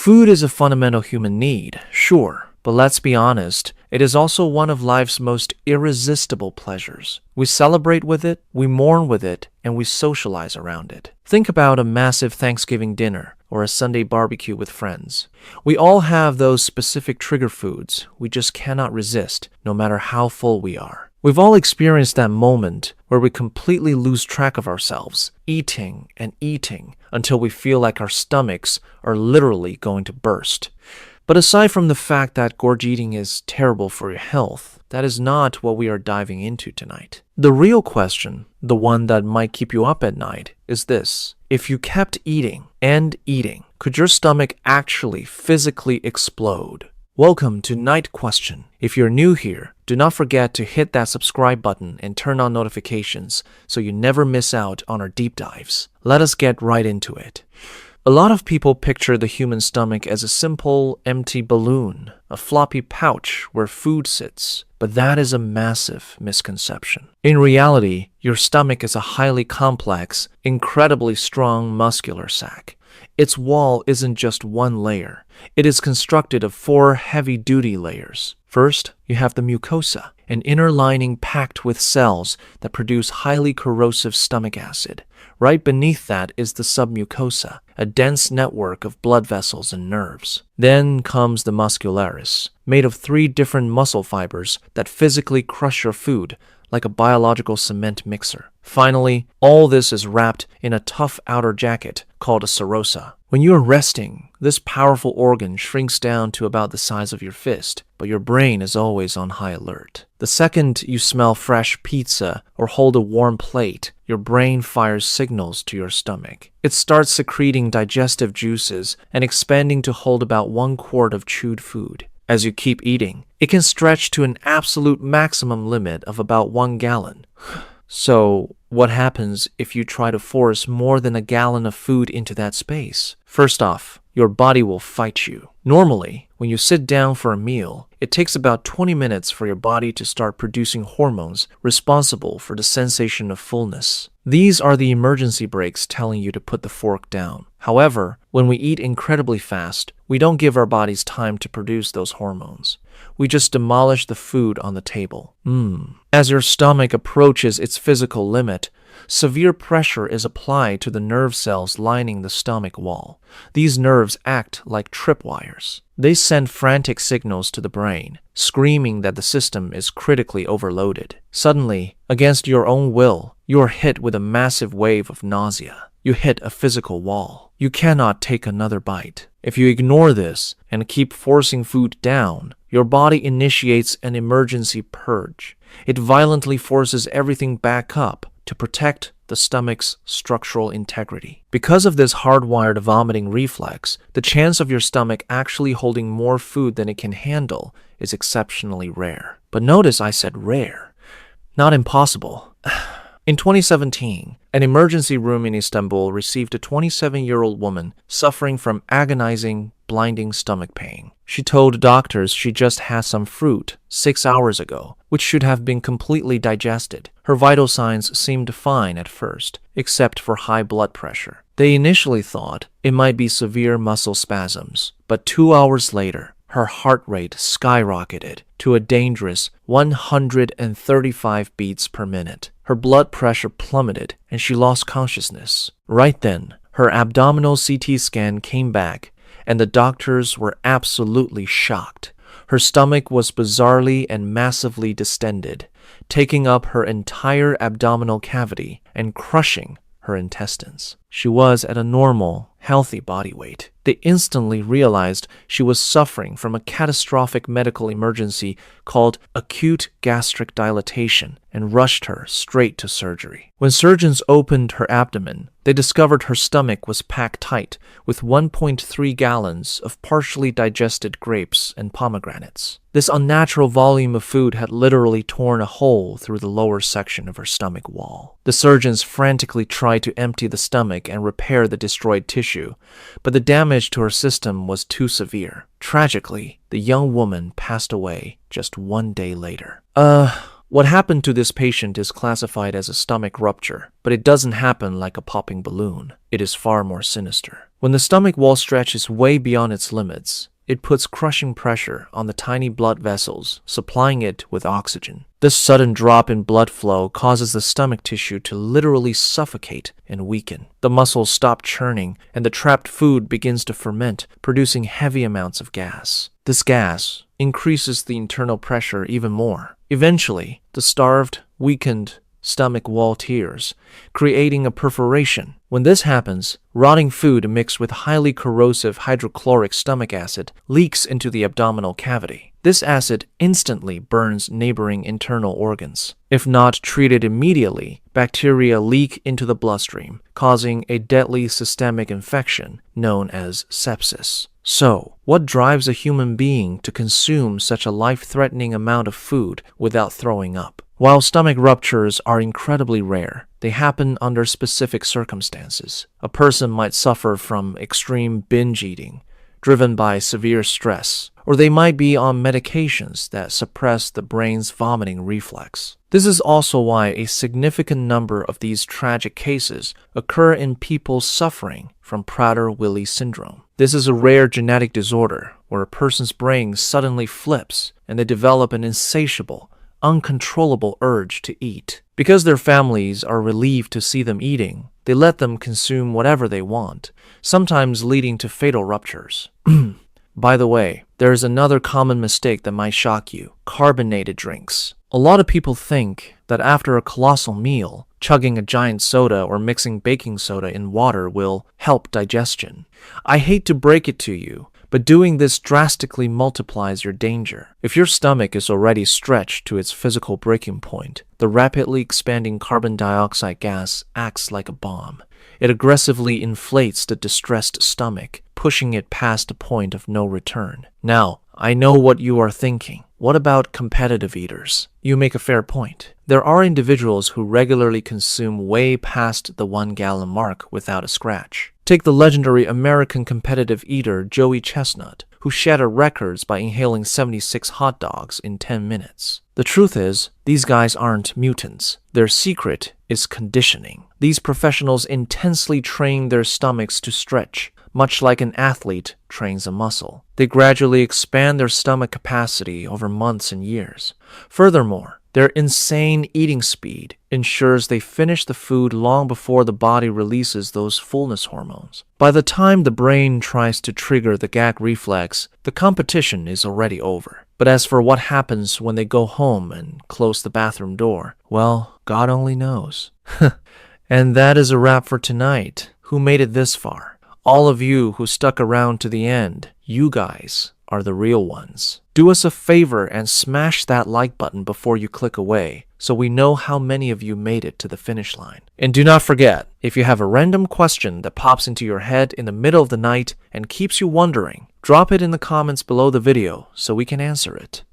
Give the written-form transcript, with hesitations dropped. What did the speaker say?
Food is a fundamental human need, sure, but let's be honest, it is also one of life's most irresistible pleasures. We celebrate with it, we mourn with it, and we socialize around it. Think about a massive Thanksgiving dinner or a Sunday barbecue with friends. We all have those specific trigger foods we just cannot resist, no matter how full we are. We've all experienced that moment where we completely lose track of ourselves, eating and eating until we feel like our stomachs are literally going to burst. But aside from the fact that gorge eating is terrible for your health, that is not what we are diving into tonight. The real question, the one that might keep you up at night, is this. If you kept eating and eating, could your stomach actually physically explode? Welcome to Night Question. If you're new here, do not forget to hit that subscribe button and turn on notifications so you never miss out on our deep dives. Let us get right into it. A lot of people picture the human stomach as a simple, empty balloon, a floppy pouch where food sits, but that is a massive misconception. In reality, your stomach is a highly complex, incredibly strong muscular sac. Its wall isn't just one layer. It is constructed of 4 heavy-duty layers. First, you have the mucosa, an inner lining packed with cells that produce highly corrosive stomach acid. Right beneath that is the submucosa, a dense network of blood vessels and nerves. Then comes the muscularis, made of 3 different muscle fibers that physically crush your food like a biological cement mixer. Finally, all this is wrapped in a tough outer jacket called a serosa. When you are resting, this powerful organ shrinks down to about the size of your fist, but your brain is always on high alert. The second you smell fresh pizza or hold a warm plate, your brain fires signals to your stomach. It starts secreting digestive juices and expanding to hold about 1 quart of chewed food. As you keep eating, it can stretch to an absolute maximum limit of about 1 gallon. So, what happens if you try to force more than 1 gallon of food into that space? First off, your body will fight you. Normally, when you sit down for a meal, it takes about 20 minutes for your body to start producing hormones responsible for the sensation of fullness. These are the emergency brakes telling you to put the fork down. However, when we eat incredibly fast, we don't give our bodies time to produce those hormones. We just demolish the food on the table. As your stomach approaches its physical limit, severe pressure is applied to the nerve cells lining the stomach wall. These nerves act like tripwires. They send frantic signals to the brain, screaming that the system is critically overloaded. Suddenly, against your own will, you are hit with a massive wave of nausea. You hit a physical wall. You cannot take another bite. If you ignore this and keep forcing food down, your body initiates an emergency purge. It violently forces everything back up to protect the stomach's structural integrity. Because of this hardwired vomiting reflex, the chance of your stomach actually holding more food than it can handle is exceptionally rare. But notice I said rare, not impossible. In 2017, an emergency room in Istanbul received a 27-year-old woman suffering from agonizing, blinding stomach pain. She told doctors she just had some fruit 6 hours ago, which should have been completely digested. Her vital signs seemed fine at first, except for high blood pressure. They initially thought it might be severe muscle spasms, but 2 hours later, her heart rate skyrocketed to a dangerous 135 beats per minute. Her blood pressure plummeted and she lost consciousness. Right then, her abdominal CT scan came back and the doctors were absolutely shocked. Her stomach was bizarrely and massively distended, taking up her entire abdominal cavity and crushing her intestines. She was at a normal, healthy body weight. They instantly realized she was suffering from a catastrophic medical emergency called acute gastric dilatation and rushed her straight to surgery. When surgeons opened her abdomen, they discovered her stomach was packed tight with 1.3 gallons of partially digested grapes and pomegranates. This unnatural volume of food had literally torn a hole through the lower section of her stomach wall. The surgeons frantically tried to empty the stomach and repair the destroyed tissue, but the damage to her system was too severe. Tragically, the young woman passed away just 1 day later. What happened to this patient is classified as a stomach rupture, but it doesn't happen like a popping balloon. It is far more sinister. When the stomach wall stretches way beyond its limits, it puts crushing pressure on the tiny blood vessels, supplying it with oxygen. This sudden drop in blood flow causes the stomach tissue to literally suffocate and weaken. The muscles stop churning, and the trapped food begins to ferment, producing heavy amounts of gas. This gas increases the internal pressure even more. Eventually, the starved, weakened stomach wall tears, creating a perforation. When this happens, rotting food mixed with highly corrosive hydrochloric stomach acid leaks into the abdominal cavity. This acid instantly burns neighboring internal organs. If not treated immediately, bacteria leak into the bloodstream, causing a deadly systemic infection known as sepsis. So, what drives a human being to consume such a life-threatening amount of food without throwing up? While stomach ruptures are incredibly rare, they happen under specific circumstances. A person might suffer from extreme binge eating, driven by severe stress, or they might be on medications that suppress the brain's vomiting reflex. This is also why a significant number of these tragic cases occur in people suffering from Prader-Willi syndrome. This is a rare genetic disorder where a person's brain suddenly flips and they develop an insatiable, uncontrollable urge to eat. Because their families are relieved to see them eating, they let them consume whatever they want, sometimes leading to fatal ruptures. By the way, there is another common mistake that might shock you: carbonated drinks. A lot of people think that after a colossal meal, chugging a giant soda or mixing baking soda in water will help digestion. I hate to break it to you, but doing this drastically multiplies your danger. If your stomach is already stretched to its physical breaking point, the rapidly expanding carbon dioxide gas acts like a bomb. It aggressively inflates the distressed stomach, pushing it past a point of no return. Now, I know what you are thinking. What about competitive eaters? You make a fair point. There are individuals who regularly consume way past the 1-gallon mark without a scratch. Take the legendary American competitive eater Joey Chestnut, who shattered records by inhaling 76 hot dogs in 10 minutes. The truth is, these guys aren't mutants. Their secret is conditioning. These professionals intensely train their stomachs to stretch, much like an athlete trains a muscle. They gradually expand their stomach capacity over months and years. Furthermore, their insane eating speed ensures they finish the food long before the body releases those fullness hormones. By the time the brain tries to trigger the gag reflex, the competition is already over. But as for what happens when they go home and close the bathroom door, well, God only knows. And that is a wrap for tonight. Who made it this far? All of you who stuck around to the end, you guys are the real ones. Do us a favor and smash that like button before you click away, so we know how many of you made it to the finish line. And do not forget, if you have a random question that pops into your head in the middle of the night and keeps you wondering, drop it in the comments below the video so we can answer it.